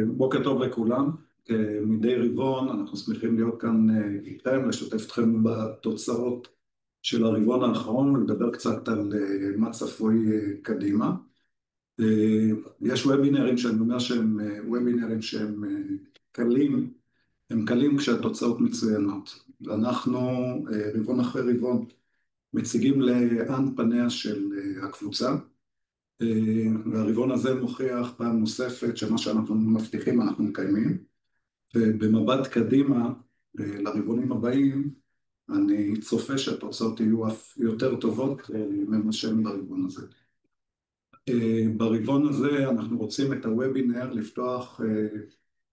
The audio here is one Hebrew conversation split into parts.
בוקר טוב לכולם. מדי רבעון אנחנו שמחים להיות כאן איתכם, לשתף אתכם בתוצאות של הרבעון האחרון ולדבר קצת על מה צפוי קדימה. יש וובינרים שאני אומר שהם וובינרים שהם קלים, הם קלים כשהתוצאות מצוינות. ואנחנו רבעון אחרי רבעון מציגים לאן פניה של הקבוצה. והרבעון הזה מוכיח פעם נוספת שמה שאנחנו מבטיחים אנחנו מקיימים, ובמבט קדימה לרבעונים הבאים אני צופה שהתוצאות יהיו אף יותר טובות ממה שהן ברבעון הזה. ברבעון הזה אנחנו רוצים את הוובינר לפתוח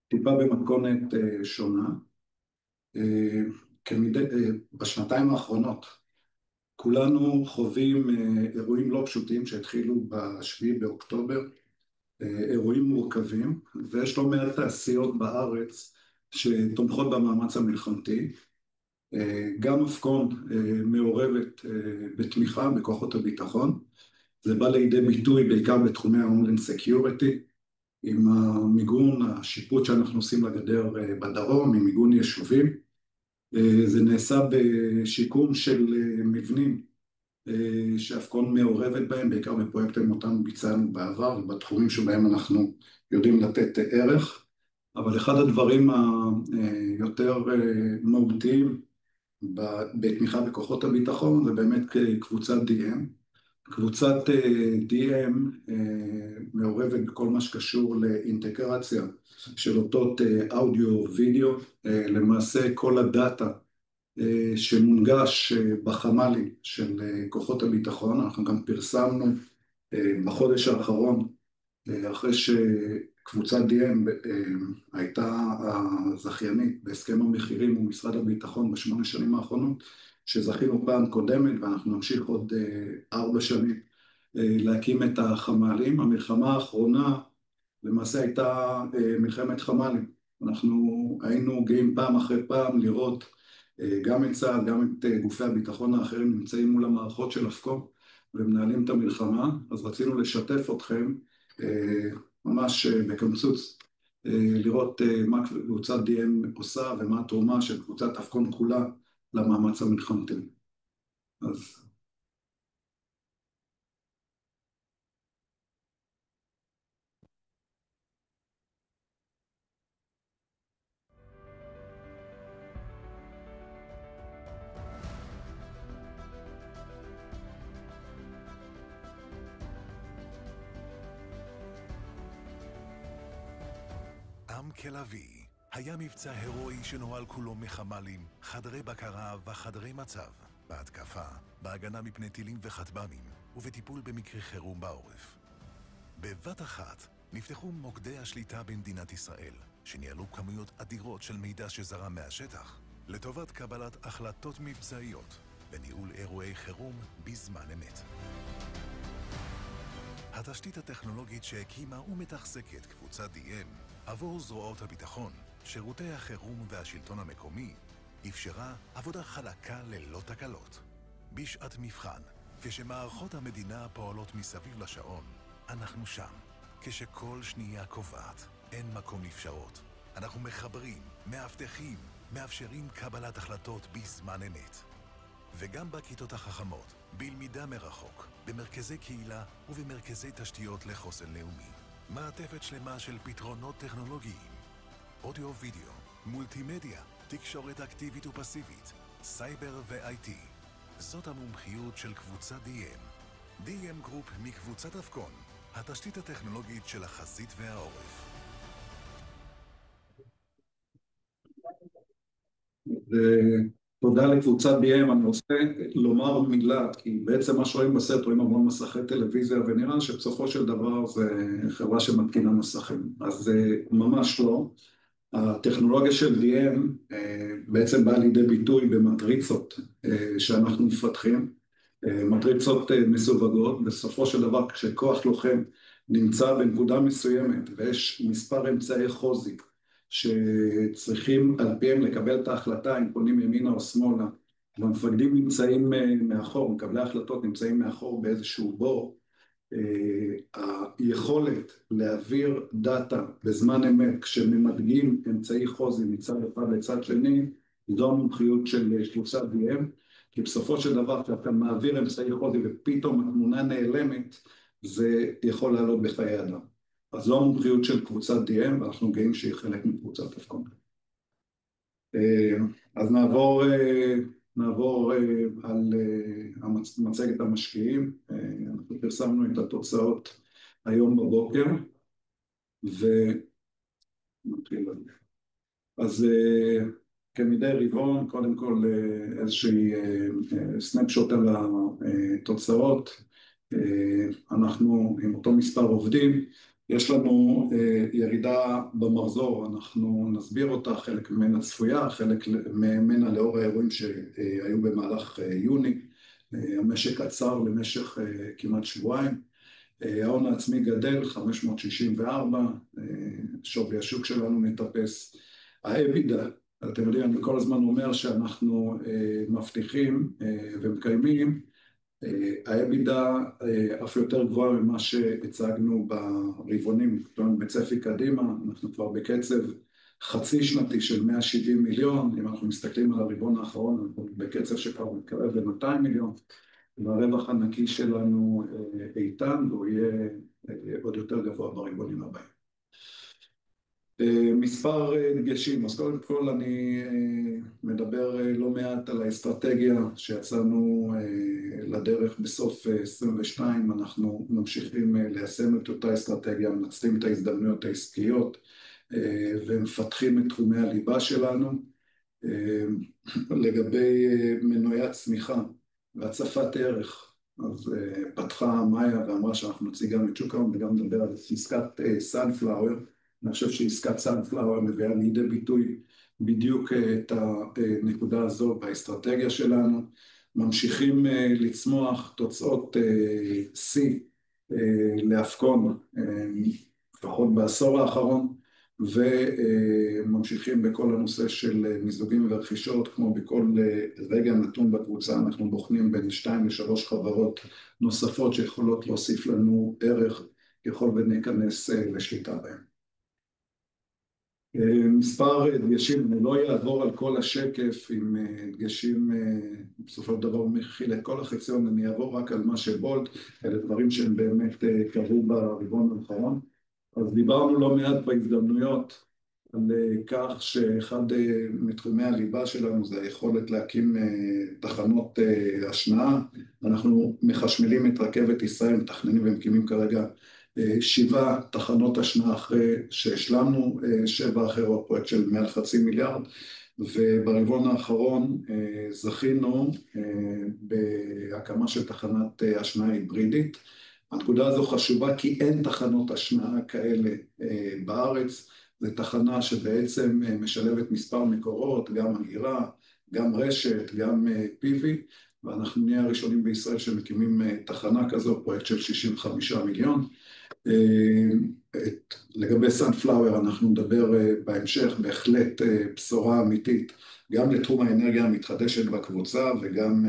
טיפה במתכונת שונה. בשנתיים האחרונות כולנו חווים אירועים לא פשוטים שהתחילו ב7 באוקטובר, אירועים מורכבים, ויש לא מעט תעשיות בארץ שתומכות במאמץ המלחמתי. גם אפקון מעורבת בתמיכה בכוחות הביטחון. זה בא לידי ביטוי בעיקר בתחומי ה-Homeland Security, עם המיגון, השיפוט שאנחנו עושים לגדר בדרום, עם מיגון יישובים. זה נעשה בשיקום של מבנים שאפקון מעורבת בהם, בעיקר בפרויקטים אותם ביצענו בעבר, ובתחומים שבהם אנחנו יודעים לתת ערך. אבל אחד הדברים היותר מהותיים בתמיכה בכוחות הביטחון זה באמת קבוצת DM. קבוצת DM מעורבת בכל מה שקשור לאינטגרציה של אותות אודיו וידאו. למעשה כל הדאטה שמונגש בחמ"לים של כוחות הביטחון, אנחנו גם פרסמנו בחודש האחרון, אחרי שקבוצת DM הייתה הזכיינית בהסכם המחירים ומשרד הביטחון ב8 שנים האחרונות, שזכינו פעם קודמת ואנחנו נמשיך עוד 4 שנים להקים את החמ"לים. המלחמה האחרונה למעשה הייתה מלחמת חמ"לים. אנחנו היינו גאים פעם אחרי פעם לראות גם את צה"ל, גם את גופי הביטחון האחרים נמצאים מול המערכות של אפקון ומנהלים את המלחמה. אז רצינו לשתף אתכם ממש בקמצוץ, לראות מה קבוצת DM עושה ומה התרומה של קבוצת אפקון כולה למאמץ המלחמתי. אז עם כלבי היה מבצע הירואי שנוהל כולו מחמ"לים, חדרי בקרה וחדרי מצב, בהתקפה, בהגנה מפני טילים וכטב"מים ובטיפול במקרי חירום בעורף. בבת אחת נפתחו מוקדי השליטה במדינת ישראל, שניהלו כמויות אדירות של מידע שזרם מהשטח, לטובת קבלת החלטות מבצעיות וניהול אירועי חירום בזמן אמת. התשתית הטכנולוגית שהקימה ומתחזקת קבוצת DM עבור זרועות הביטחון, שירותי החירום והשלטון המקומי, אפשרה עבודה חלקה ללא תקלות. בשעת מבחן, כשמערכות המדינה פועלות מסביב לשעון, אנחנו שם. כשכל שנייה קובעת, אין מקום לפשרות. אנחנו מחברים, מאבטחים, מאפשרים קבלת החלטות בזמן אמת. וגם בכיתות החכמות, בלמידה מרחוק, במרכזי קהילה ובמרכזי תשתיות לחוסן לאומי. מעטפת שלמה של פתרונות טכנולוגיים, אודיו וידאו, מולטימדיה, תקשורת אקטיבית ופסיבית, סייבר ו-IT. זאת המומחיות של קבוצת DM. DM גרופ מקבוצת אפקון, התשתית הטכנולוגית של החזית והעורף. תודה לקבוצת DM. אני רוצה לומר מילה, כי בעצם מה שרואים בסרט, רואים המון מסכי טלוויזיה, ונראה שבסופו של דבר זה חברה שמתקינה מסכים. אז זה ממש לא. הטכנולוגיה של DM בעצם באה לידי ביטוי במטריצות שאנחנו מפתחים, מטריצות מסווגות. בסופו של דבר כשכוח לוחם נמצא בנקודה מסוימת ויש מספר אמצעי חוזק שצריכים על פיהם לקבל את ההחלטה אם פונים ימינה או שמאלה, והמפקדים נמצאים מאחור, מקבלי ההחלטות נמצאים מאחור באיזשהו בור, היכולת להעביר דאטה בזמן אמת כשממדגים אמצעי חוזי מצד אחד לצד שני, זו המומחיות של קבוצת DM, כי בסופו של דבר כשאתה מעביר אמצעי חוזי ופתאום התמונה נעלמת, זה יכול לעלות בחיי אדם. אז זו המומחיות של קבוצת DM, ואנחנו גאים שהיא חלק מקבוצת אפקון. אז נעבור על מצגת המשקיעים. אנחנו פרסמנו את התוצאות היום בבוקר, ונתחיל על זה. אז כמדי רבעון, קודם כל איזושהי סנפשוט על התוצאות. אנחנו עם אותו מספר עובדים, יש לנו ירידה במחזור, אנחנו נסביר אותה, חלק ממנה צפויה, חלק ממנה לאור האירועים שהיו במהלך יוני, המשק עצר למשך כמעט שבועיים, ההון העצמי גדל 564, שווי השוק שלנו מטפס, האבידה, אתם יודעים, אני כל הזמן אומר שאנחנו מבטיחים ומקיימים, האבידה אף יותר גבוהה ממה שהצגנו ברבעונים, בצפי קדימה, אנחנו כבר בקצב חצי שנתי של 170 מיליון, אם אנחנו מסתכלים על הרבעון האחרון, אנחנו בקצב שכבר מתקרב ל-200 מיליון, והרווח הנקי שלנו איתן, והוא יהיה עוד יותר גבוה ברבעונים הבאים. מספר דגשים, אז קודם כל אני מדבר לא מעט על האסטרטגיה שיצאנו לדרך בסוף 22, אנחנו ממשיכים ליישם את אותה אסטרטגיה, מנצלים את ההזדמנויות העסקיות ומפתחים את תחומי הליבה שלנו. לגבי מנועי הצמיחה והצפת ערך, אז פתחה מאיה ואמרה שאנחנו נציג גם את שוק ההון וגם נדבר על עסקת סאנפלאואר. אני חושב שעסקת סאנפלאואר מביאה לידי ביטוי בדיוק את הנקודה הזו באסטרטגיה שלנו. ממשיכים לצמוח תוצאות C לאפקון, לפחות בעשור האחרון, וממשיכים בכל הנושא של מיזוגים ורכישות, כמו בכל רגע נתון בקבוצה, אנחנו בוחנים בין 2 ל-3 חברות נוספות שיכולות להוסיף לנו ערך, ככל וניכנס לשליטה בהם. מספר דגשים, אני לא אעבור על כל השקף עם דגשים, בסופו של דבר מכיל את כל החציון, אני אעבור רק על מה שבולט, אלה דברים שהם באמת קרו ברבעון האחרון. אז דיברנו לא מעט בהזדמנויות על כך שאחד מתחומי הליבה שלנו זה היכולת להקים תחנות השנעה. אנחנו מחשמלים את רכבת ישראל, מתכננים ומקימים כרגע 7 תחנות השנעה אחרי שהשלמנו 7 אחרות, פרויקט של מעל 500 מיליארד, וברבעון האחרון זכינו בהקמה של תחנת השנעה היברידית. הנקודה הזו חשובה כי אין תחנות השנעה כאלה בארץ, זו תחנה שבעצם משלבת מספר מקורות, גם אגירה, גם רשת, גם PV, ואנחנו נהיה הראשונים בישראל שמקימים תחנה כזו, פרויקט של 65 מיליון. לגבי סאנפלאואר אנחנו נדבר בהמשך, בהחלט בשורה אמיתית, גם לתחום האנרגיה המתחדשת בקבוצה וגם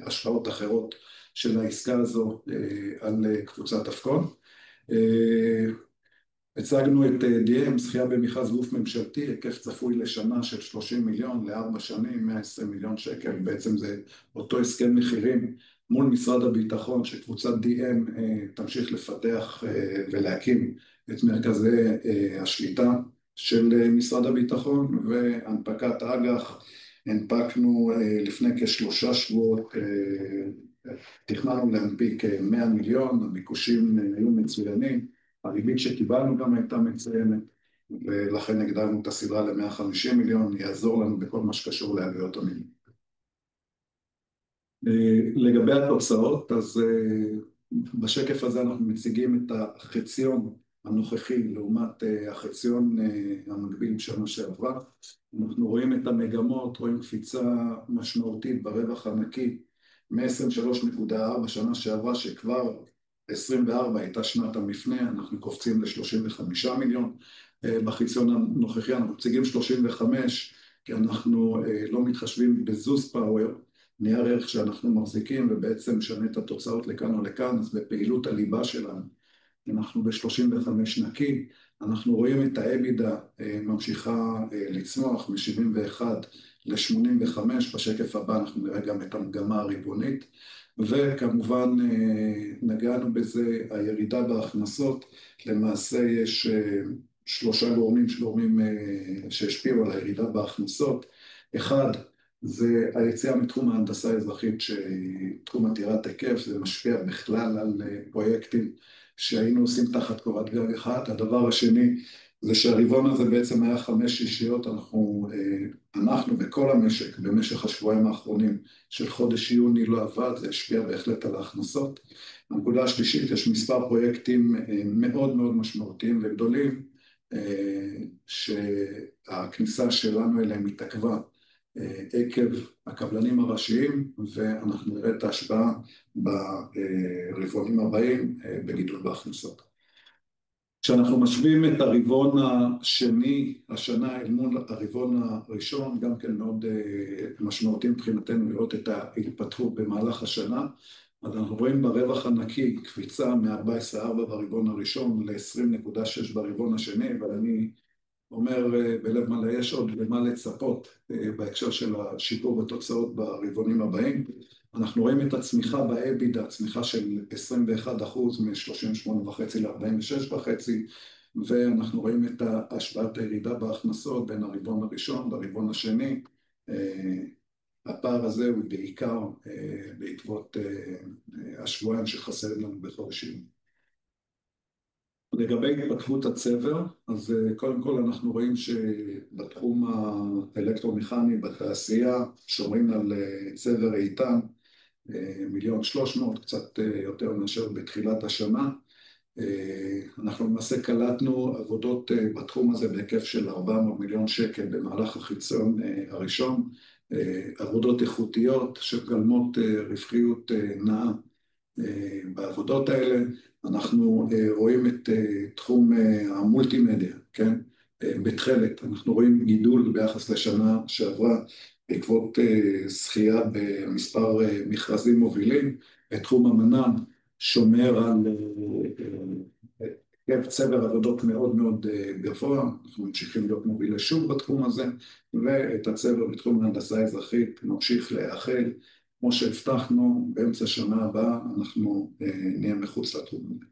להשפעות אחרות של העסקה הזו על קבוצת אפקון. הצגנו את DM, זכייה במכרז גוף ממשלתי, היקף צפוי לשנה של 30 מיליון, ל4 שנים, 120 מיליון שקל, בעצם זה אותו הסכם מחירים מול משרד הביטחון, שקבוצת DM תמשיך לפתח ולהקים את מרכזי השליטה של משרד הביטחון, והנפקת אג"ח, הנפקנו לפני כ3 שבועות, תכננו להנפיק 100 מיליון, הביקושים היו מצוינים, הריבית שקיבלנו גם הייתה מצוינת, ולכן הגדלנו את הסדרה ל150 מיליון, יעזור לנו בכל מה שקשור לעלויות המימון. לגבי התוצאות, אז בשקף הזה אנחנו מציגים את החציון הנוכחי לעומת החציון המקביל בשנה שעברה. אנחנו רואים את המגמות, רואים קפיצה משמעותית ברווח הנקי, מ-23.4 שנה שעברה, שכבר 24 הייתה שנת המפנה, אנחנו קופצים ל-35 מיליון. בחציון הנוכחי אנחנו מציגים 35, כי אנחנו לא מתחשבים בזוז פאוור, נייר ערך שאנחנו מחזיקים ובעצם משנה את התוצאות לכאן או לכאן, אז בפעילות הליבה שלנו אנחנו ב-35 נקי, אנחנו רואים את האבידה ממשיכה לצמוח מ-71 ל-85, בשקף הבא אנחנו נראה גם את המגמה הרבעונית, וכמובן נגענו בזה, הירידה בהכנסות, למעשה יש שלושה גורמים שהשפיעו על הירידה בהכנסות. אחד, זה היציאה מתחום ההנדסה האזרחית, שתחום עתירת היקף, זה משפיע בכלל על פרויקטים שהיינו עושים תחת קורת גג אחת. הדבר השני זה שהרבעון הזה בעצם היה 5 שישיות, אנחנו וכל המשק במשך השבועיים האחרונים של חודש יוני לא עבד, זה השפיע בהחלט על ההכנסות. הנקודה השלישית, יש מספר פרויקטים מאוד מאוד משמעותיים וגדולים, שהכניסה שלנו אליהם התעכבה עקב הקבלנים הראשיים, ואנחנו נראה את ההשפעה ברבעונים הבאים בגידול בהכנסות. כשאנחנו משווים את הרבעון השני השנה אל מול הרבעון הראשון, גם כן מאוד משמעותי מבחינתנו לראות את ההתפתחות במהלך השנה, אז אנחנו רואים ברווח הנקי קפיצה מ-14.4 ברבעון הראשון ל-20.6 ברבעון השני, אבל אני אומר בלב מלא, יש עוד למה לצפות בהקשר של השיפור בתוצאות ברבעונים הבאים. אנחנו רואים את הצמיחה באבידה, צמיחה של 21% מ-38.5 ל-46.5, ואנחנו רואים את השפעת הירידה בהכנסות בין הרבעון הראשון לרבעון השני. הפער הזה הוא בעיקר בעקבות השבועיים שחסרים לנו בחודשים. לגבי התפתחות הצבר, אז קודם כל אנחנו רואים שבתחום האלקטרומכני, בתעשייה, שומרים על צבר איתן, 1,300,000, קצת יותר מאשר בתחילת השנה. אנחנו למעשה קלטנו עבודות בתחום הזה בהיקף של 400 מיליון שקל במהלך החציון הראשון, עבודות איכותיות שגלמות רווחיות נאה. בעבודות האלה אנחנו רואים את תחום המולטימדיה, כן? בתחילת, אנחנו רואים גידול ביחס לשנה שעברה בעקבות זכייה במספר מכרזים מובילים. תחום המנ"מ שומר על צבר עבודות מאוד מאוד גבוה, אנחנו ממשיכים להיות מובילי שוק בתחום הזה, ואת הצבר בתחום ההנדסה האזרחית ממשיך להיאחד. כמו שהבטחנו, באמצע שנה הבאה אנחנו נהיה מחוץ לתחום הזה.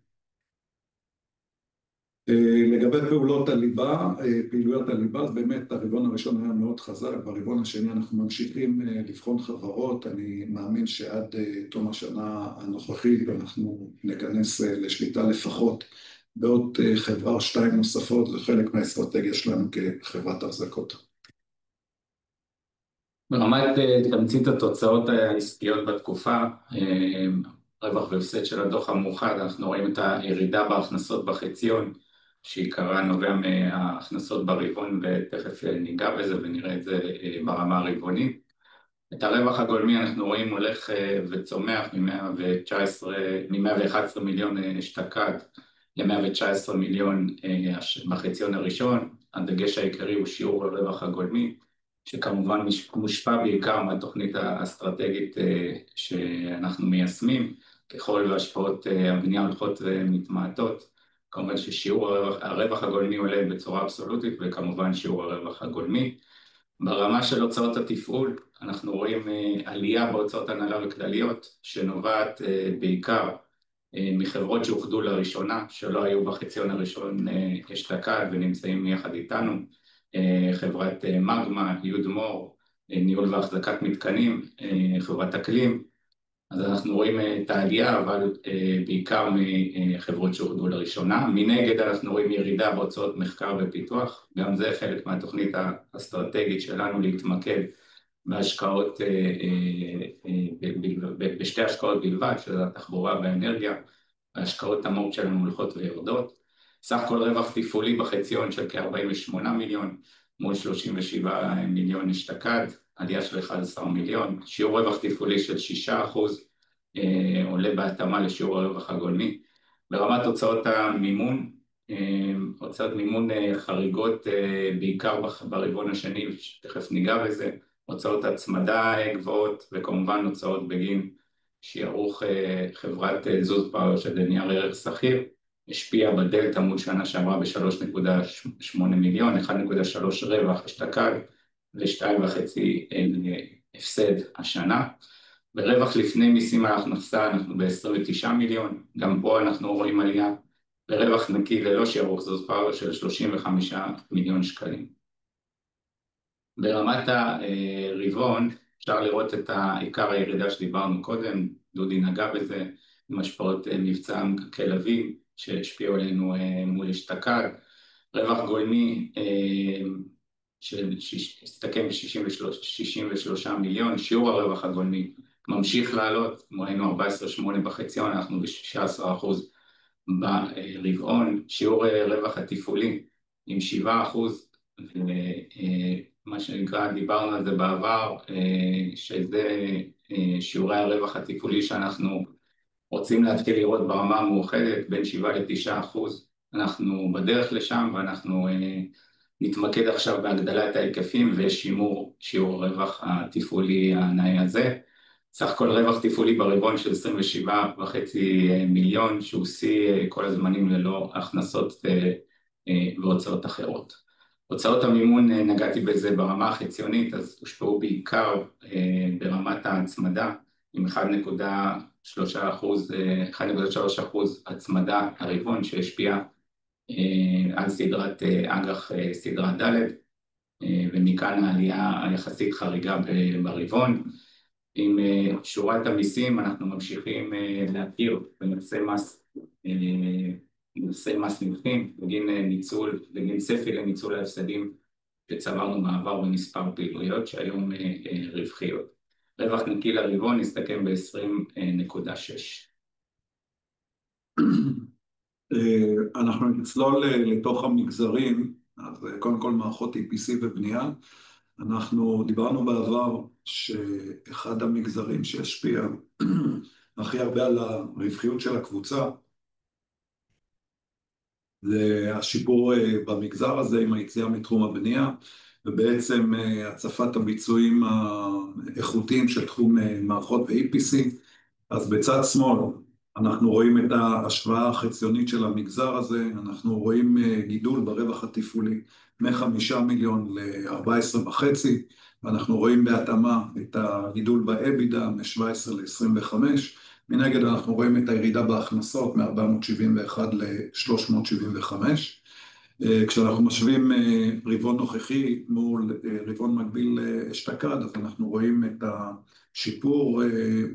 לגבי פעולות הליבה, פעילויות הליבה, אז באמת הרבעון הראשון היה מאוד חזק, ברבעון השני אנחנו ממשיכים לבחון חברות, אני מאמין שעד תום השנה הנוכחית אנחנו נכנס לשליטה לפחות בעוד חברה או שתיים נוספות, זה חלק מהאסטרטגיה שלנו כחברת החזקות. ברמת תמצית התוצאות העסקיות בתקופה, רווח והפסד של הדוח המאוחד, אנחנו רואים את הירידה בהכנסות בחציון, שעיקרה נובע מההכנסות ברבעון, ותכף ניגע בזה ונראה את זה ברמה הרבעונית. את הרווח הגולמי אנחנו רואים הולך וצומח מ-111 מיליון אשתקד ל-119 מיליון בחציון הראשון. הדגש העיקרי הוא שיעור הרווח הגולמי, שכמובן מושפע בעיקר מהתוכנית האסטרטגית שאנחנו מיישמים, ככל והשפעות הבנייה הולכות ומתמעטות, כמובן ששיעור הרווח הגולמי עולה בצורה אבסולוטית, וכמובן שיעור הרווח הגולמי. ברמה של הוצאות התפעול, אנחנו רואים עלייה בהוצאות הנהלה וכלליות, שנובעת בעיקר מחברות שאוחדו לראשונה, שלא היו בחציון הראשון אשתקד ונמצאים יחד איתנו, חברת מגמה, יודמור, ניהול והחזקת מתקנים, חברת אקלים. אז אנחנו רואים את העלייה, אבל בעיקר מחברות שאוחדו לראשונה. מנגד אנחנו רואים ירידה בהוצאות מחקר ופיתוח, גם זה חלק מהתוכנית האסטרטגית שלנו להתמקד בהשקעות, בשתי השקעות בלבד, שזה התחבורה והאנרגיה. ההשקעות המהות שלנו הולכות ויורדות. סך כל רווח תפעולי בחציון של כ-48 מיליון, מול 37 מיליון אשתקד, עלייה של 11 מיליון, שיעור רווח תפעולי של 6%, עולה בהתאמה לשיעור הרווח הגולמי. ברמת הוצאות המימון, הוצאות מימון חריגות בעיקר ברבעון השני, שתכף ניגע בזה, הוצאות הצמדה גבוהות, וכמובן הוצאות בגין שיערוך חברת זוז פאוור של נייר ערך סחיר, השפיע בדלתא מול שנה שעברה ב-3.8 מיליון, 1.3 רווח אשתקד ו2.5 הפסד השנה. ברווח לפני מיסים על הכנסה אנחנו ב-29 מיליון, גם פה אנחנו רואים עלייה, ברווח נקי ללא שיערוך זוז פאוור של 35 מיליון שקלים. ברמת הרבעון אפשר לראות את עיקר הירידה שדיברנו קודם, דודי נגע בזה, עם השפעות מבצע מקקל אביב שהשפיעו עלינו מול אשתקד, רווח גולמי שהסתכם ב-63 מיליון, שיעור הרווח הגולמי ממשיך לעלות, היינו 14.8 בחציון, אנחנו ב-16% ברבעון, שיעור רווח התפעולי עם 7%, מה שנקרא, דיברנו על זה בעבר, שזה שיעורי הרווח התפעולי שאנחנו רוצים להתחיל לראות ברמה המאוחדת, בין 7-9%, אנחנו בדרך לשם ואנחנו נתמקד עכשיו בהגדלת ההיקפים ושימור שיעור הרווח התפעולי הנאי הזה. סך הכל רווח תפעולי ברבעון של 27.5 מיליון, שהוא שיא כל הזמנים ללא הכנסות והוצאות אחרות. הוצאות המימון, נגעתי בזה ברמה החציונית, אז הושפעו בעיקר ברמת ההצמדה, עם 1.3% הצמדה הרבעון שהשפיע על סדרת אג"ח סדרה ד', ומכאן העלייה היחסית חריגה ברבעון. עם שורת המיסים אנחנו ממשיכים להכיר בנושאי מס נמוכים, בגין צפי לניצול ההפסדים שצברנו בעבר במספר פעילויות שהיום רווחיות. רווח נקי לרבעון הסתכם ב-20.6. אנחנו נצלול לתוך המגזרים, אז קודם כל מערכות EPC ובנייה. אנחנו דיברנו בעבר שאחד המגזרים שהשפיע הכי הרבה על הרווחיות של הקבוצה, זה השיפור במגזר הזה עם היציאה מתחום הבנייה, ובעצם הצפת הביצועים האיכותיים של תחום מערכות ו-EPC. אז בצד שמאל אנחנו רואים את ההשוואה החציונית של המגזר הזה, אנחנו רואים גידול ברווח התפעולי מ-5 מיליון ל-14.5, ואנחנו רואים בהתאמה את הגידול באבידה מ-17 ל-25, מנגד אנחנו רואים את הירידה בהכנסות מ-471 ל-375, כשאנחנו משווים רבעון נוכחי מול רבעון מקביל אשתקד, אז אנחנו רואים את השיפור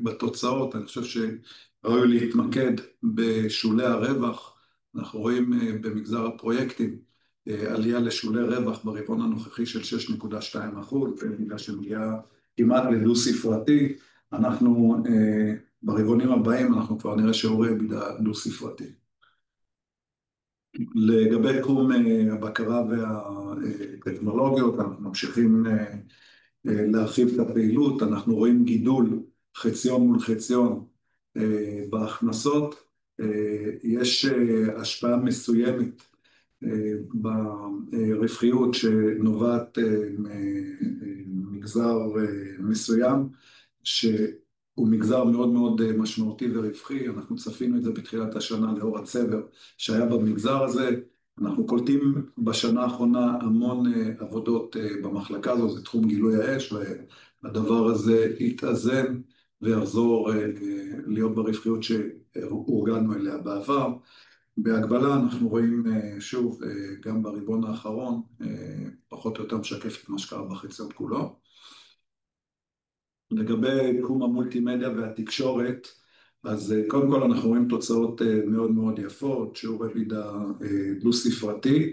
בתוצאות. אני חושב שראוי להתמקד בשולי הרווח. אנחנו רואים במגזר הפרויקטים עלייה לשולי רווח ברבעון הנוכחי של 6.2%, במידה שמגיעה כמעט לדו ספרתי. אנחנו ברבעונים הבאים אנחנו כבר נראה שיעורי אבידה דו ספרתי. לגבי תחום הבקרה והטכנולוגיות, אנחנו ממשיכים להרחיב את הפעילות. אנחנו רואים גידול חציון מול חציון בהכנסות. יש השפעה מסוימת ברווחיות שנובעת ממגזר מסוים, הוא מגזר מאוד מאוד משמעותי ורווחי. אנחנו צפינו את זה בתחילת השנה לאור הצבר שהיה במגזר הזה. אנחנו קולטים בשנה האחרונה המון עבודות במחלקה הזו, זה תחום גילוי האש, והדבר הזה יתאזן ויחזור להיות ברווחיות שהורגלנו אליה בעבר. בהגבלה אנחנו רואים שוב גם ברבעון האחרון, פחות או יותר משקף את מה שקרה בחציון כולו. לגבי תחום המולטימדיה והתקשורת, אז קודם כל אנחנו רואים תוצאות מאוד מאוד יפות, שיעור אבידה דו ספרתי.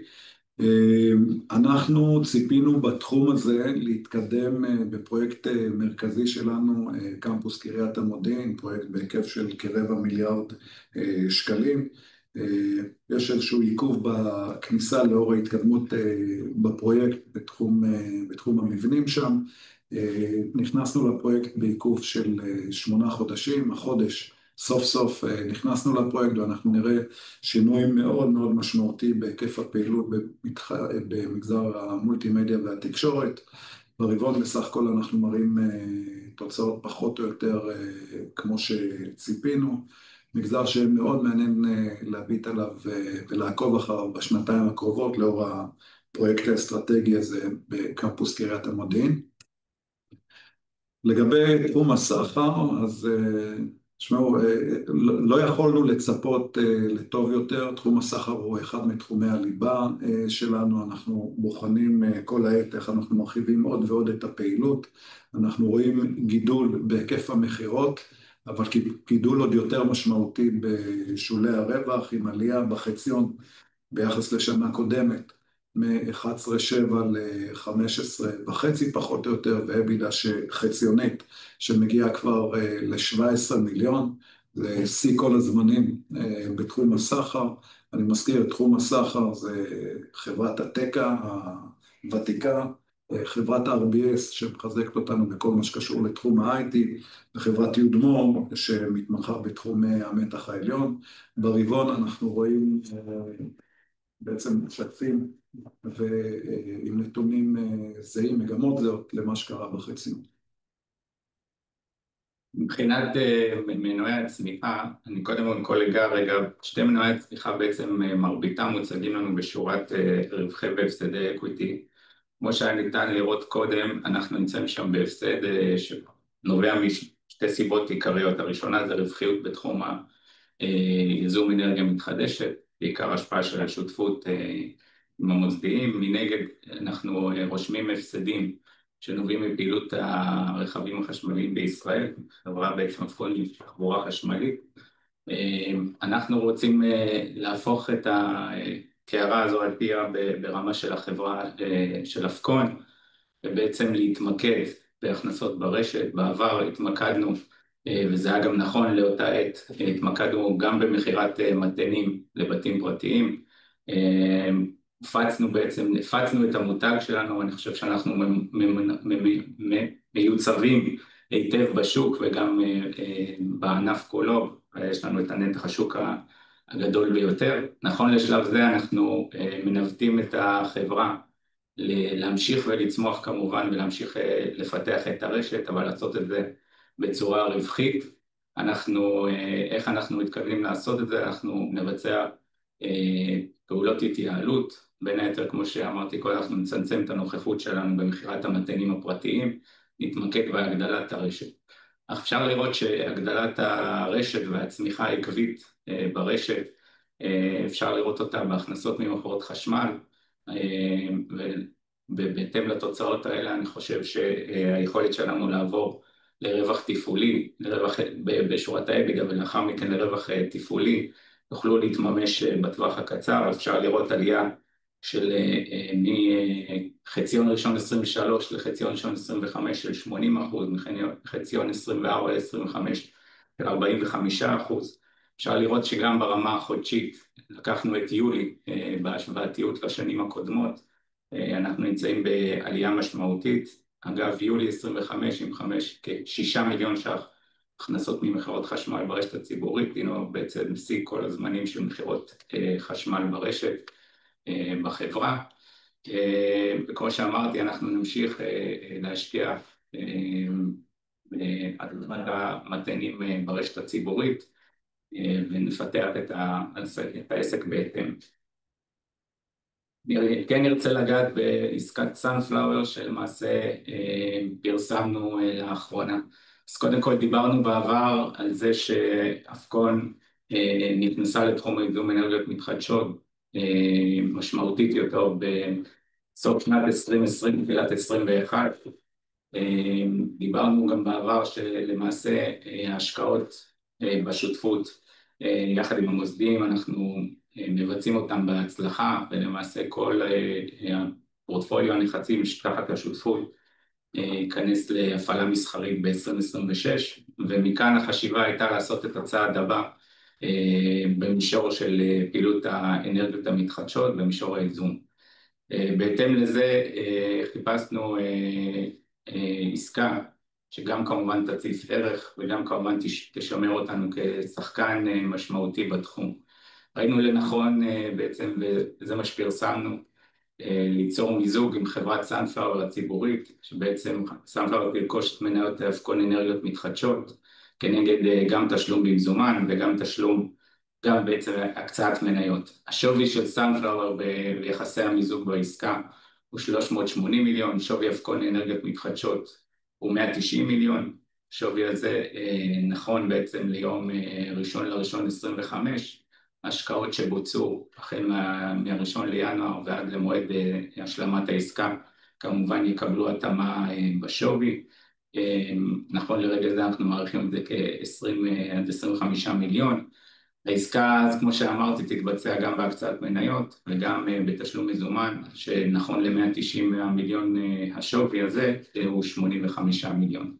אנחנו ציפינו בתחום הזה להתקדם בפרויקט מרכזי שלנו, קמפוס קריית המודיעין, פרויקט בהיקף של כ250 מיליארד שקלים. יש איזשהו עיכוב בכניסה לאור ההתקדמות בפרויקט בתחום המבנים שם. נכנסנו לפרויקט בעיכוב של 8 חודשים, החודש סוף סוף נכנסנו לפרויקט, ואנחנו נראה שינוי מאוד מאוד משמעותי בהיקף הפעילות במגזר המולטימדיה והתקשורת. ברבעון בסך הכל אנחנו מראים תוצאות פחות או יותר כמו שציפינו. מגזר שמאוד מעניין להביט עליו ולעקוב אחריו בשנתיים הקרובות לאור הפרויקט האסטרטגי הזה בקמפוס קריית המודיעין. לגבי תחום הסחר, אז תשמעו, לא יכולנו לצפות לטוב יותר. תחום הסחר הוא אחד מתחומי הליבה שלנו. אנחנו בוחנים כל העת איך אנחנו מרחיבים עוד ועוד את הפעילות. אנחנו רואים גידול בהיקף המחירות, אבל גידול עוד יותר משמעותי בשולי הרווח, עם עלייה בחציון ביחס לשנה קודמת, מ-11.7 ל-15.5 פחות או יותר, ואבידה שחציונית שמגיעה כבר ל-17 מיליון, לשיא כל הזמנים בתחום הסחר. אני מזכיר, תחום הסחר זה חברת הטקה הוותיקה, חברת RBS שמחזקת אותנו בכל מה שקשור לתחום ה-IT, וחברת יודמור שמתמחה בתחומי המתח העליון. ברבעון אנחנו רואים בעצם משתפים ועם נתונים זהים, מגמות זהות למה שקרה בחציון. מבחינת מנועי הצמיחה, אני קודם כל אגע רגע, שתי מנועי הצמיחה בעצם מרביתם מוצגים לנו בשורת רווחי והפסדי אקוויטי. כמו שהיה ניתן לראות קודם, אנחנו נמצאים שם בהפסד שנובע משתי סיבות עיקריות. הראשונה זה רווחיות בתחום ייזום אנרגיה מתחדשת, בעיקר השפעה של השותפות עם המוסדיים. מנגד אנחנו רושמים הפסדים שנובעים מפעילות הרכבים החשמליים בישראל, חברה בעצם הפכו לתחבורה חשמלית. אנחנו רוצים להפוך את הקערה הזו על פיה ברמה של החברה של אפקון, ובעצם להתמקד בהכנסות ברשת. בעבר התמקדנו, וזה היה גם נכון לאותה עת, התמקדנו גם במכירת מתנים לבתים פרטיים. הפצנו את המותג שלנו, אני חושב שאנחנו מיוצבים היטב בשוק וגם בענף כולו, יש לנו את הנתח השוק הגדול ביותר. נכון לשלב זה אנחנו מנווטים את החברה להמשיך ולצמוח כמובן, ולהמשיך לפתח את הרשת, אבל לעשות את זה בצורה רווחית. איך אנחנו מתכוונים לעשות את זה? אנחנו נבצע פעולות התייעלות, בין היתר כמו שאמרתי קודם, אנחנו נצמצם את הנוכחות שלנו במכירת המתנים הפרטיים, נתמקד בהגדלת הרשת. אפשר לראות שהגדלת הרשת והצמיחה העקבית ברשת, אפשר לראות אותה בהכנסות ממכירות חשמל, ובהתאם לתוצאות האלה אני חושב שהיכולת שלנו לעבור לרווח תפעולי, לרווח בשורת האבידה ולאחר מכן לרווח תפעולי, יוכלו להתממש בטווח הקצר. אפשר לראות עלייה של מחציון ראשון 23 לחציון ראשון 25 של 80%, מחציון 24 ל-25 של 45%. אפשר לראות שגם ברמה החודשית, לקחנו את יולי בהשוואתיות לשנים הקודמות, אנחנו נמצאים בעלייה משמעותית. אגב, יולי 25 עם כ6 מיליון ש"ח הכנסות ממכירות חשמל ברשת הציבורית, הינו בעצם שיא כל הזמנים של מכירות חשמל ברשת בחברה. וכמו שאמרתי, אנחנו נמשיך להשקיע בהטמעת המתנים ברשת הציבורית ונפתח את העסק בהתאם. כן נרצה לגעת בעסקת סנפלאואר שלמעשה פרסמנו לאחרונה. אז קודם כל דיברנו בעבר על זה שאפקון נכנסה לתחום ייזום אנרגיות מתחדשות משמעותית יותר בסוף שנת 2020 תחילת 2021. דיברנו גם בעבר שלמעשה ההשקעות בשותפות יחד עם המוסדיים אנחנו מבצעים אותם בהצלחה, ולמעשה כל הפורטפוליו הנכסים תחת השותפות ייכנס להפעלה מסחרית ב-2026, ומכאן החשיבה הייתה לעשות את הצעד הבא במישור של פעילות האנרגיות המתחדשות, במישור הייזום. בהתאם לזה חיפשנו עסקה שגם כמובן תציף ערך וגם כמובן תשמר אותנו כשחקן משמעותי בתחום. ראינו לנכון בעצם, וזה מה שפרסמנו, ליצור מיזוג עם חברת סאנפלאואר הציבורית, שבעצם סאנפלאואר תרכוש את מניות אבקון אנרגיות מתחדשות, כנגד גם תשלום במזומן וגם תשלום, גם בעצם הקצאת מניות. השווי של סאנפלאואר ביחסי המיזוג בעסקה הוא 380 מיליון, שווי אבקון אנרגיות מתחדשות הוא 190 מיליון, שווי הזה נכון בעצם ליום 1/1/25, השקעות שבוצעו החל מה-1 לינואר ועד למועד השלמת העסקה, כמובן יקבלו התאמה בשווי. נכון לרגע זה אנחנו מעריכים את זה כ-20-25 מיליון. העסקה, כמו שאמרתי, תתבצע גם בהקצאת מניות וגם בתשלום מזומן, שנכון ל-190 מיליון השווי הזה הוא 85 מיליון.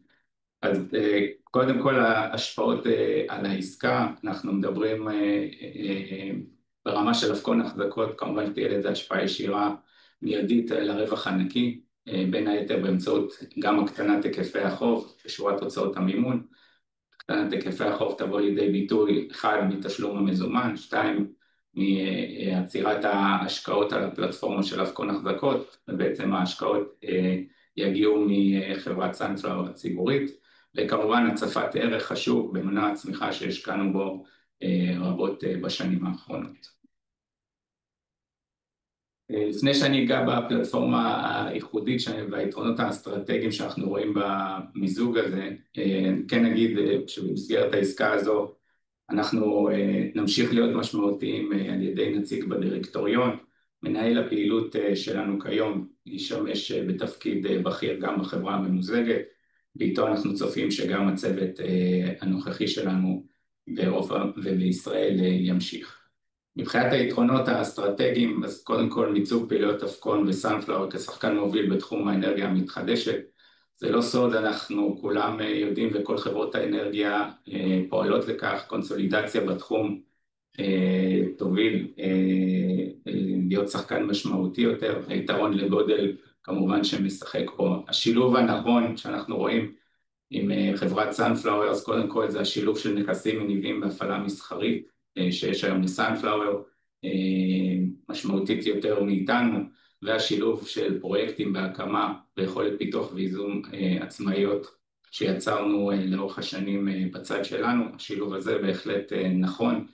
אז קודם כל ההשפעות על העסקה, אנחנו מדברים ברמה של אבקון החזקות, כמובן תהיה לזה השפעה ישירה מיידית לרווח הנקי, בין היתר באמצעות גם הקטנת היקפי החוב ושורת הוצאות המימון. הקטנת היקפי החוב תבוא לידי ביטוי 1 מתשלום המזומן, 2 מעצירת ההשקעות על הפלטפורמה של אבקון החזקות, ובעצם ההשקעות יגיעו מחברת סאנפלאואר הציבורית, וכמובן הצפת ערך חשוב במנוע הצמיחה שהשקענו בו רבות בשנים האחרונות. לפני שאני אגע בפלטפורמה הייחודית והיתרונות האסטרטגיים שאנחנו רואים במיזוג הזה, כן נגיד שבמסגרת העסקה הזו אנחנו נמשיך להיות משמעותיים על ידי נציג בדירקטוריון. מנהל הפעילות שלנו כיום ישמש בתפקיד בכיר גם בחברה הממוזגת, ואיתו אנחנו צופים שגם הצוות הנוכחי שלנו באירופה ובישראל ימשיך. מבחינת היתרונות האסטרטגיים, אז קודם כל מיצוב פעילויות אבקון וסאנפלאואר כשחקן מוביל בתחום האנרגיה המתחדשת. זה לא סוד, אנחנו כולם יודעים וכל חברות האנרגיה פועלות לכך, קונסולידציה בתחום תוביל להיות שחקן משמעותי יותר, היתרון לגודל כמובן שמשחק פה. השילוב הנכון שאנחנו רואים עם חברת סאנפלאואר, אז קודם כל זה השילוב של נכסים מניבים בהפעלה מסחרית, שיש היום לסאנפלאואר, משמעותית יותר מאיתנו, והשילוב של פרויקטים בהקמה ויכולת פיתוח וייזום עצמאיות שיצרנו לאורך השנים בצד שלנו. השילוב הזה בהחלט נכון,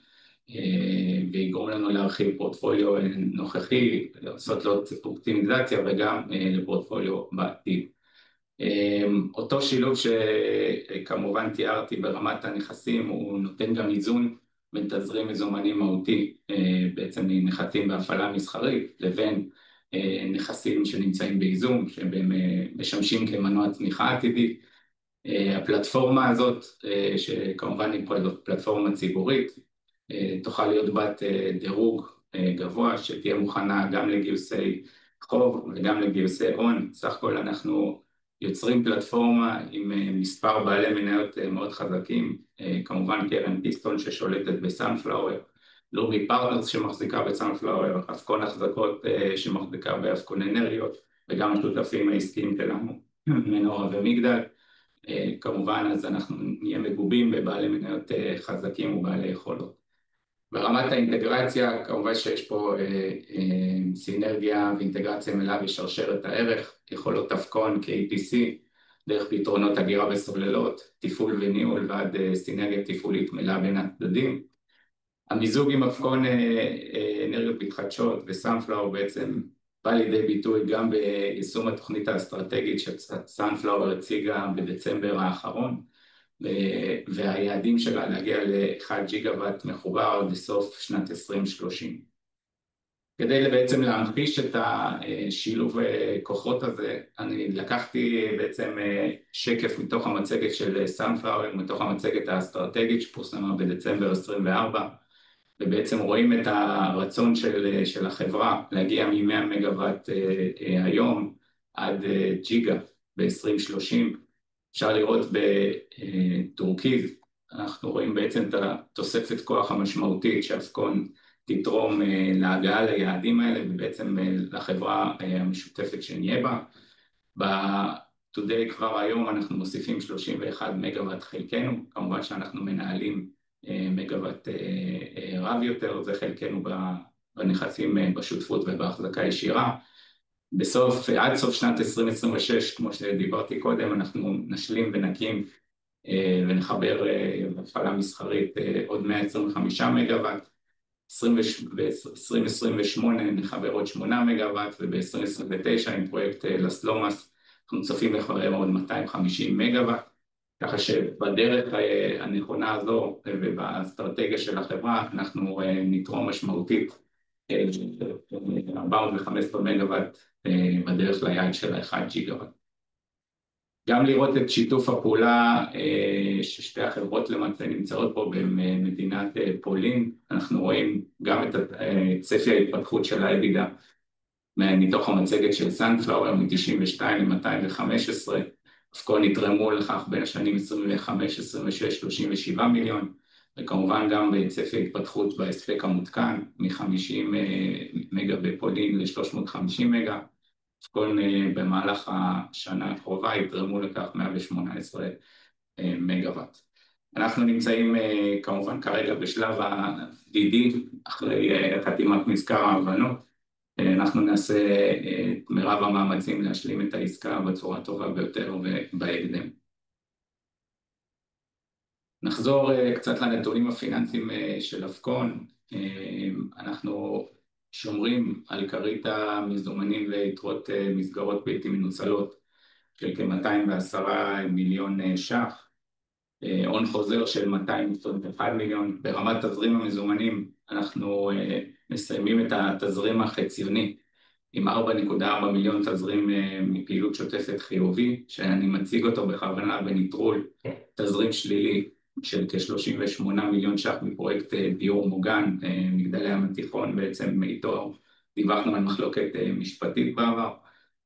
ויגרום לנו להרחיב פורטפוליו נוכחי, לעשות לו אופטימיזציה וגם לפורטפוליו בעתיד. אותו שילוב שכמובן תיארתי ברמת הנכסים, הוא נותן גם איזון בין תזרים מזומנים מהותי, בעצם נכסים בהפעלה מסחרית, לבין נכסים שנמצאים בייזום, שהם משמשים כמנוע צמיחה עתידי. הפלטפורמה הזאת, שכמובן היא פלטפורמה ציבורית, תוכל להיות בת דירוג גבוה, שתהיה מוכנה גם לגיוסי חוב וגם לגיוסי הון. סך הכל אנחנו יוצרים פלטפורמה עם מספר בעלי מניות מאוד חזקים, כמובן קרן פיסטון ששולטת בסאנפלאואר, לובי פרטנרס שמחזיקה בסאנפלאואר, אבקון החזקות שמחזיקה באבקון אנרגיות, וגם השותפים העסקיים שלנו, מנורה ומגדל. כמובן אז אנחנו נהיה מגובים בבעלי מניות חזקים ובעלי יכולות. ברמת האינטגרציה, כמובן שיש פה סינרגיה ואינטגרציה מלאה בשרשרת הערך, יכולות אבקון כ-APC, דרך פתרונות הגירה בסוללות, תפעול וניהול ועד סינרגיה תפעולית מלאה בין הצדדים. המיזוג עם אבקון אנרגיות מתחדשות וסאנפלאואר בעצם בא לידי ביטוי גם ביישום התוכנית האסטרטגית שסאנפלאואר הציגה בדצמבר האחרון, והיעדים שלה להגיע ל-1 ג'יגוואט מחובר בסוף שנת 2030. כדי בעצם להמחיש את השילוב כוחות הזה, אני לקחתי בעצם שקף מתוך המצגת של סאנפלאואר, מתוך המצגת האסטרטגית שפורסמה בדצמבר 24, ובעצם רואים את הרצון של החברה להגיע מ-100 מגוואט היום עד ג'יגה ב-2030. אפשר לראות בטורקיז, אנחנו רואים בעצם את התוספת כוח המשמעותית שאבקון תתרום להגעה ליעדים האלה, ובעצם לחברה המשותפת שנהיה בה. ב-Today כבר היום אנחנו מוסיפים 31 מגוואט חלקנו, כמובן שאנחנו מנהלים מגוואט רב יותר, זה חלקנו בנכסים בשותפות ובהחזקה ישירה. עד סוף שנת 2026, כמו שדיברתי קודם, אנחנו נשלים ונקים ונחבר בהפעלה מסחרית עוד 125 מגוואט, ב-2028 נחבר עוד 8 מגוואט, וב-2029 עם פרויקט לס לומאס אנחנו צופים לחבר עוד 250 מגוואט, ככה שבדרך הנכונה הזו ובאסטרטגיה של החברה אנחנו נתרום משמעותית 415 מגוואט בדרך ליעד של 1 ג'יגוואט. גם לראות את שיתוף הפעולה ששתי החברות למעשה נמצאות פה במדינת פולין, אנחנו רואים גם את צפי ההתפתחות של האבידה מתוך המצגת של סנפלאואר מ-92 ל-215, אבקון יתרמו לכך בין השנים 25, 26, 37 מיליון, וכמובן גם בצפי ההתפתחות בהספק המותקן מ-50 מגה בפולין ל-350 מגה, אבקון במהלך השנה הקרובה יתרמו לכך 118 מגוואט. אנחנו נמצאים כמובן כרגע בשלב הדידי, אחרי חתימת מזכר ההבנות, אנחנו נעשה את מרב המאמצים להשלים את העסקה בצורה הטובה ביותר ובהקדם. נחזור קצת לנתונים הפיננסיים של אבקון. אנחנו שומרים על כרית המזומנים ויתרות מסגרות בלתי מנוצלות של כ-210 מיליון ש"ח, הון חוזר של 221 מיליון. ברמת תזרים המזומנים אנחנו מסיימים את התזרים החציוני עם 4.4 מיליון תזרים מפעילות שוטפת חיובי, שאני מציג אותו בכוונה בנטרול תזרים שלילי של כ-38 מיליון ש"ח מפרויקט דיור מוגן, מגדלי ים התיכון, בעצם איתו דיווחנו על מחלוקת משפטית בעבר.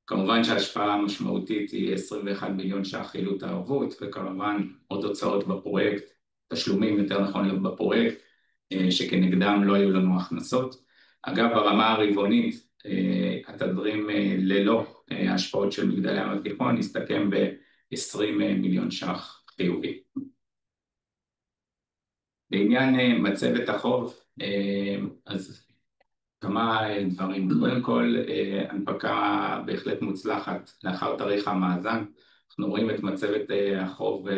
כמובן שההשפעה המשמעותית היא 21 מיליון ש"ח חילוט הערבות, וכמובן עוד הוצאות בפרויקט, תשלומים יותר נכון בפרויקט, שכנגדם לא היו לנו הכנסות. אגב, ברמה הרבעונית, התזרים ללא ההשפעות של מגדלי ים התיכון הסתכם ב-20 מיליון ש"ח חיובי. לעניין מצבת החוב, אז כמה דברים. קודם כל, הנפקה בהחלט מוצלחת לאחר תאריך המאזן. אנחנו רואים את מצבת החוב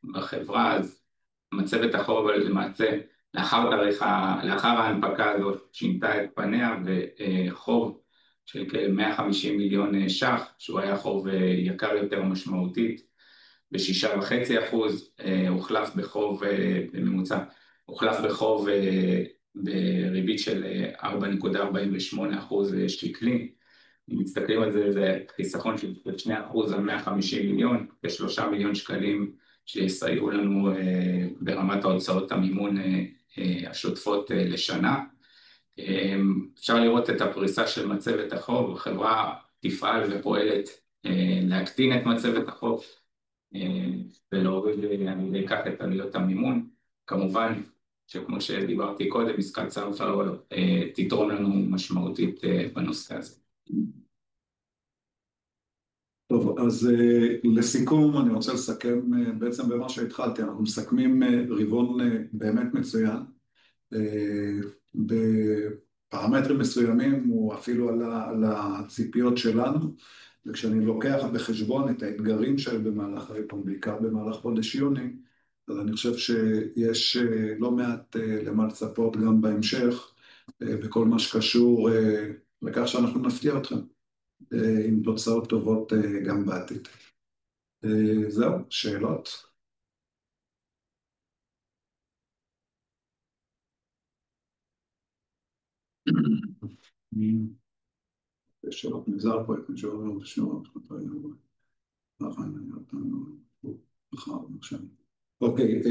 בחברה, אז מצבת החוב למעשה לאחר ההנפקה הזאת שינתה את פניה, וחוב של כ-150 מיליון ש"ח, שהוא היה חוב יקר יותר משמעותית, ב6.5%, הוחלף בחוב בממוצע, הוחלף בחוב בריבית של 4.48% שקלי. אם מסתכלים על זה, זה חיסכון של 2% על 150 מיליון, כ3 מיליון שקלים שיסייעו לנו ברמת ההוצאות המימון השוטפות לשנה. אפשר לראות את הפריסה של מצבת החוב, החברה תפעל ופועלת להקטין את מצבת החוב, ולהוריד אני אקח את עלויות המימון. כמובן שכמו שדיברתי קודם, עסקת סנפלאואר תתרום לנו משמעותית בנושא הזה. טוב, אז לסיכום אני רוצה לסכם בעצם במה שהתחלתי, אנחנו מסכמים רבעון באמת מצוין, בפרמטרים מסוימים הוא אפילו על הציפיות שלנו, וכשאני לוקח בחשבון את האתגרים שהיו במהלך הרבעון, בעיקר במהלך חודש יוני, אז אני חושב שיש לא מעט למה לצפות גם בהמשך, בכל מה שקשור לכך שאנחנו נפתיע אתכם עם תוצאות טובות גם בעתיד. זהו, שאלות? שאלות מגזר פה, אני שואל לנו בשבילות, אוקיי,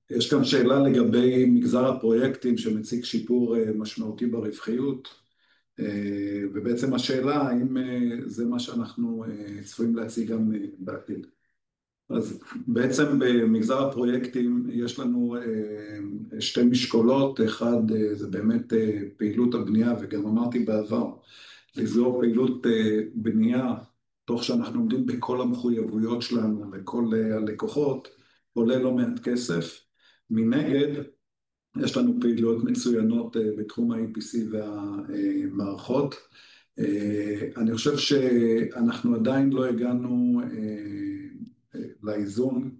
יש כאן שאלה לגבי מגזר הפרויקטים שמציג שיפור משמעותי ברווחיות, ובעצם השאלה האם זה מה שאנחנו צפויים להציג גם בעתיד. אז בעצם במגזר הפרויקטים יש לנו שתי משקולות, אחד זה באמת פעילות הבנייה, וגם אמרתי בעבר, לזור פעילות בנייה, תוך שאנחנו עומדים בכל המחויבויות שלנו וכל הלקוחות, עולה לא מעט כסף. מנגד, יש לנו פעילויות מצוינות בתחום ה-EPC והמערכות, אני חושב שאנחנו עדיין לא הגענו לאיזון,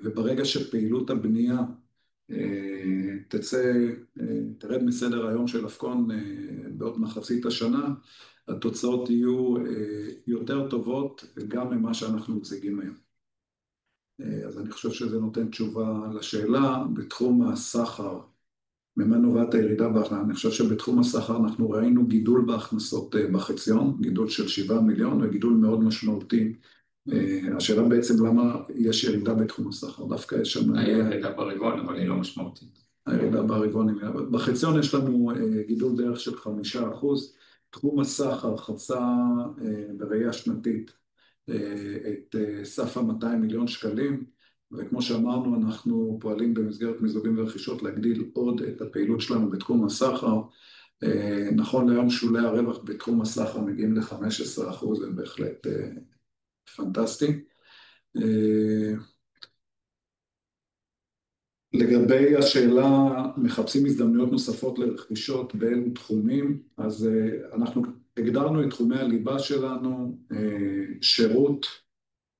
וברגע שפעילות הבנייה תרד מסדר היום של אפקון בעוד מחצית השנה, התוצאות יהיו יותר טובות גם ממה שאנחנו מציגים היום. אז אני חושב שזה נותן תשובה לשאלה. בתחום הסחר, ממה נובעת הירידה בהכנסות? אני חושב שבתחום הסחר אנחנו ראינו גידול בהכנסות בחציון, גידול של 7 מיליון, וגידול מאוד משמעותי. השאלה בעצם למה יש ירידה בתחום הסחר, דווקא יש שם... הירידה ברבעון, אבל היא לא משמעותית. הירידה ברבעון, בחציון יש לנו גידול דרך של 5%. תחום הסחר חצה בראייה שנתית את סף ה-200 מיליון שקלים, וכמו שאמרנו, אנחנו פועלים במסגרת מיזוגים ורכישות להגדיל עוד את הפעילות שלנו בתחום הסחר. נכון להיום שולי הרווח בתחום הסחר מגיעים ל-15%, זה בהחלט פנטסטי. לגבי השאלה, מחפשים הזדמנויות נוספות לרכישות באילו תחומים, אז אנחנו הגדרנו את תחומי הליבה שלנו, שירות,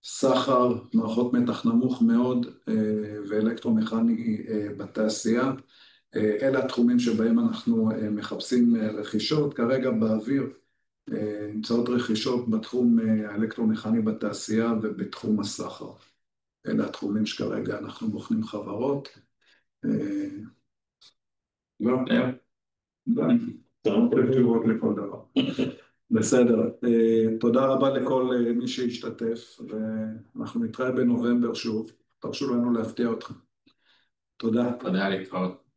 סחר, מערכות מתח נמוך מאוד ואלקטרומכני בתעשייה. אלה התחומים שבהם אנחנו מחפשים רכישות. כרגע באוויר נמצאות רכישות בתחום האלקטרומכני בתעשייה ובתחום הסחר. אלה התחומים שכרגע אנחנו בוחנים חברות. לא, תשובות לכל דבר. בסדר, תודה רבה לכל מי שהשתתף, ואנחנו נתראה בנובמבר שוב. תרשו לנו להפתיע אותך. תודה. תודה להתראות.